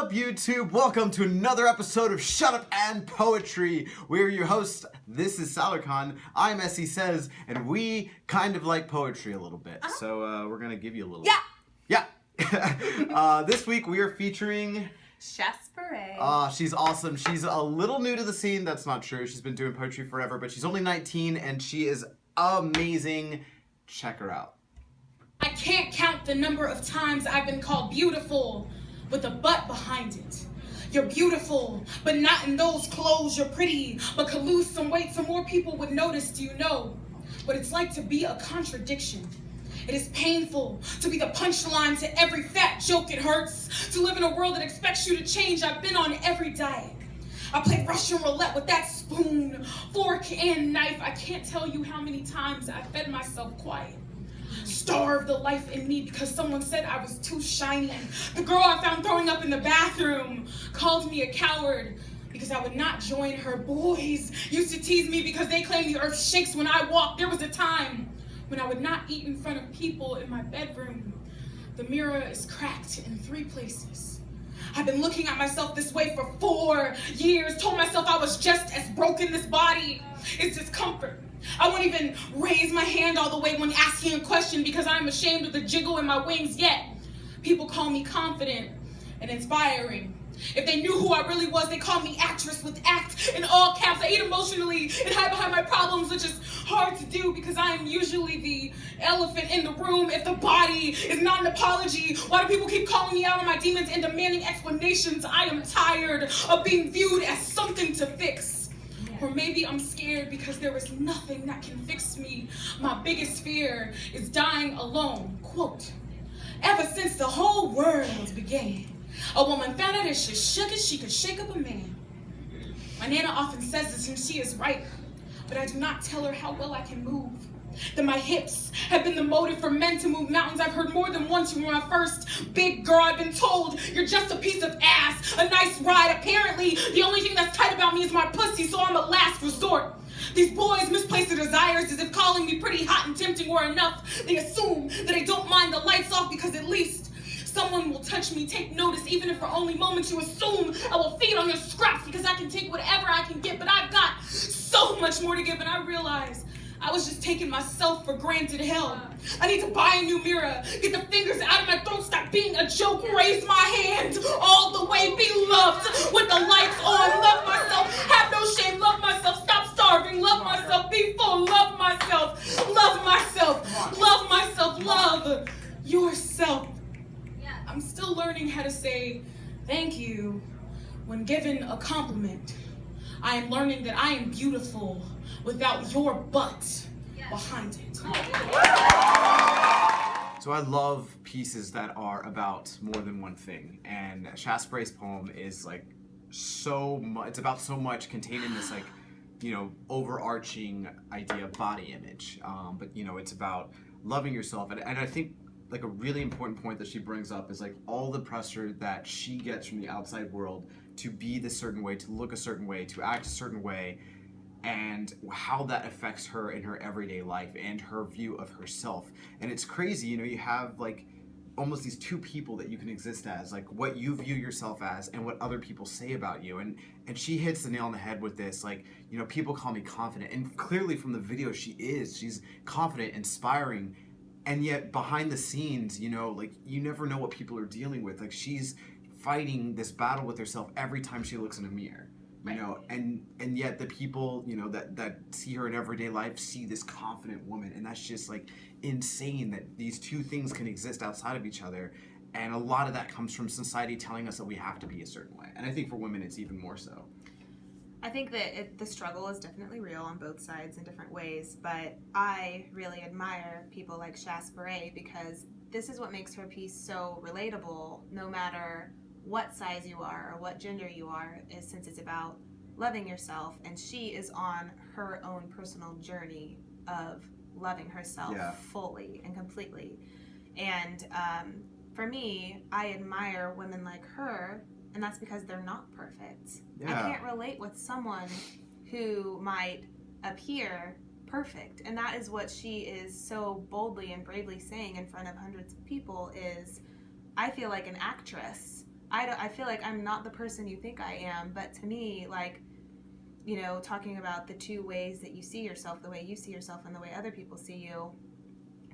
up, YouTube? Welcome to another episode of Shut Up and Poetry. We're your hosts. This is Salarkhan. I'm Essie Says, and we kind of like poetry a little bit. So we're gonna give you a little. Yeah. This week we are featuring Shasparay. She's awesome. She's a little new to the scene. That's not true. She's been doing poetry forever, but she's only 19 and she is amazing. Check her out. I can't count the number of times I've been called beautiful with a butt behind it. You're beautiful, but not in those clothes. You're pretty, but could lose some weight so more people would notice. Do you know what it's like to be a contradiction? It is painful to be the punchline to every fat joke. It hurts to live in a world that expects you to change. I've been on every diet. I played Russian roulette with that spoon, fork, and knife. I can't tell you how many times I fed myself quiet. Starved the life in me because someone said I was too shiny. The girl I found throwing up in the bathroom called me a coward because I would not join her. Boys used to tease me because they claim the earth shakes when I walk. There was a time when I would not eat in front of people in my bedroom. The mirror is cracked in 3 places. I've been looking at myself this way for 4 years, told myself I was just as broken. This body is discomfort. I won't even raise my hand all the way when asking a question because I'm ashamed of the jiggle in my wings. Yet people call me confident and inspiring. If they knew who I really was, they call me actress with act in all caps. I eat emotionally and hide behind my problems, which is hard to do because I am usually the elephant in the room. If the body is not an apology, why do people keep calling me out on my demons and demanding explanations? I am tired of being viewed as something to fix. Or maybe I'm scared because there is nothing that can fix me. My biggest fear is dying alone. Quote, ever since the whole world began, a woman found out if she shook it, she could shake up a man. My Nana often says this and she is right, but I do not tell her how well I can move. That my hips have been the motive for men to move mountains. I've heard more than once from my first big girl. I've been told, you're just a piece of ass, a nice ride. Apparently, the only thing that's tight about me is my pussy, so I'm a last resort. These boys misplace their desires as if calling me pretty hot and tempting were enough. They assume that I don't mind the lights off because at least someone will touch me. Take notice, even if for only moments. You assume I will feed on your scraps because I can take whatever I can get, but I've got so much more to give, and I realize I was just taking myself for granted. Hell, I need to buy a new mirror, get the fingers out of my throat, stop being a joke, raise my hand all the way, be loved with the lights on, love myself, have no shame, love myself, stop starving, love myself, be full, love myself, love myself, love myself, love yourself. I'm still learning how to say thank you when given a compliment. I am learning that I am beautiful without your butt behind it. So I love pieces that are about more than one thing, and Shasparay's poem is like so much. It's about so much contained in this overarching idea of body image. But it's about loving yourself, and I think like a really important point that she brings up is like all the pressure that she gets from the outside world to be this certain way, to look a certain way, to act a certain way, and how that affects her in her everyday life and her view of herself. And it's crazy, you have like almost these 2 people that you can exist as, like what you view yourself as and what other people say about you. And she hits the nail on the head with this, like, people call me confident, and clearly from the video she's confident, inspiring, and yet behind the scenes, like you never know what people are dealing with. Like she's fighting this battle with herself every time she looks in a mirror. And yet the people, that see her in everyday life see this confident woman, and that's just like insane that these 2 things can exist outside of each other. And a lot of that comes from society telling us that we have to be a certain way. And I think for women it's even more so. I think that the struggle is definitely real on both sides in different ways, but I really admire people like Shasparay because this is what makes her piece so relatable, no matter what size you are or what gender you are, is since it's about loving yourself, and she is on her own personal journey of loving herself fully and completely. And for me, I admire women like her, and that's because they're not perfect. I can't relate with someone who might appear perfect, and that is what she is so boldly and bravely saying in front of hundreds of people is, I feel like an actress I feel like I'm not the person you think I am, but to me, like, you know, talking about the two ways that you see yourself, the way you see yourself and the way other people see you,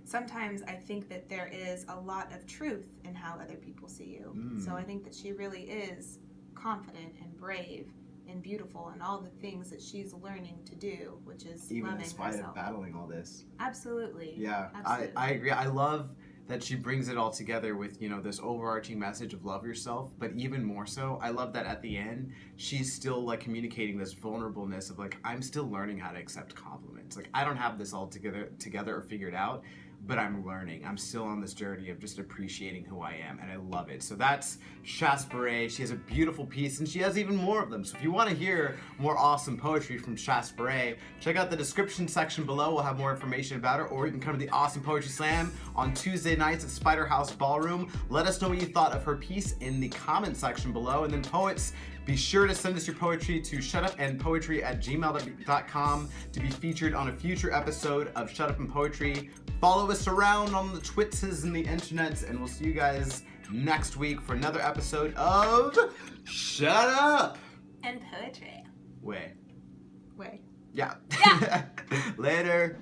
sometimes I think that there is a lot of truth in how other people see you. So I think that she really is confident and brave and beautiful and all the things that she's learning to do, which is even loving in spite herself. of battling all this. Absolutely. Yeah, Absolutely. I agree. I love that she brings it all together with, you know, this overarching message of love yourself, but even more so, I love that at the end, she's still like communicating this vulnerableness of like, I'm still learning how to accept compliments. Like, I don't have this all together or figured out, but I'm learning. I'm still on this journey of just appreciating who I am, and I love it. So that's Shasparay. She has a beautiful piece, and she has even more of them. So if you want to hear more awesome poetry from Shasparay, check out the description section below. We'll have more information about her, or you can come to the Awesome Poetry Slam on Tuesday nights at Spider House Ballroom. Let us know what you thought of her piece in the comment section below. And then poets, be sure to send us your poetry to shutupandpoetry@gmail.com to be featured on a future episode of Shut Up and Poetry. Follow us around on the Twitters and the internets, and we'll see you guys next week for another episode of Shut Up! And poetry. Way. Way. Yeah. Yeah. Later.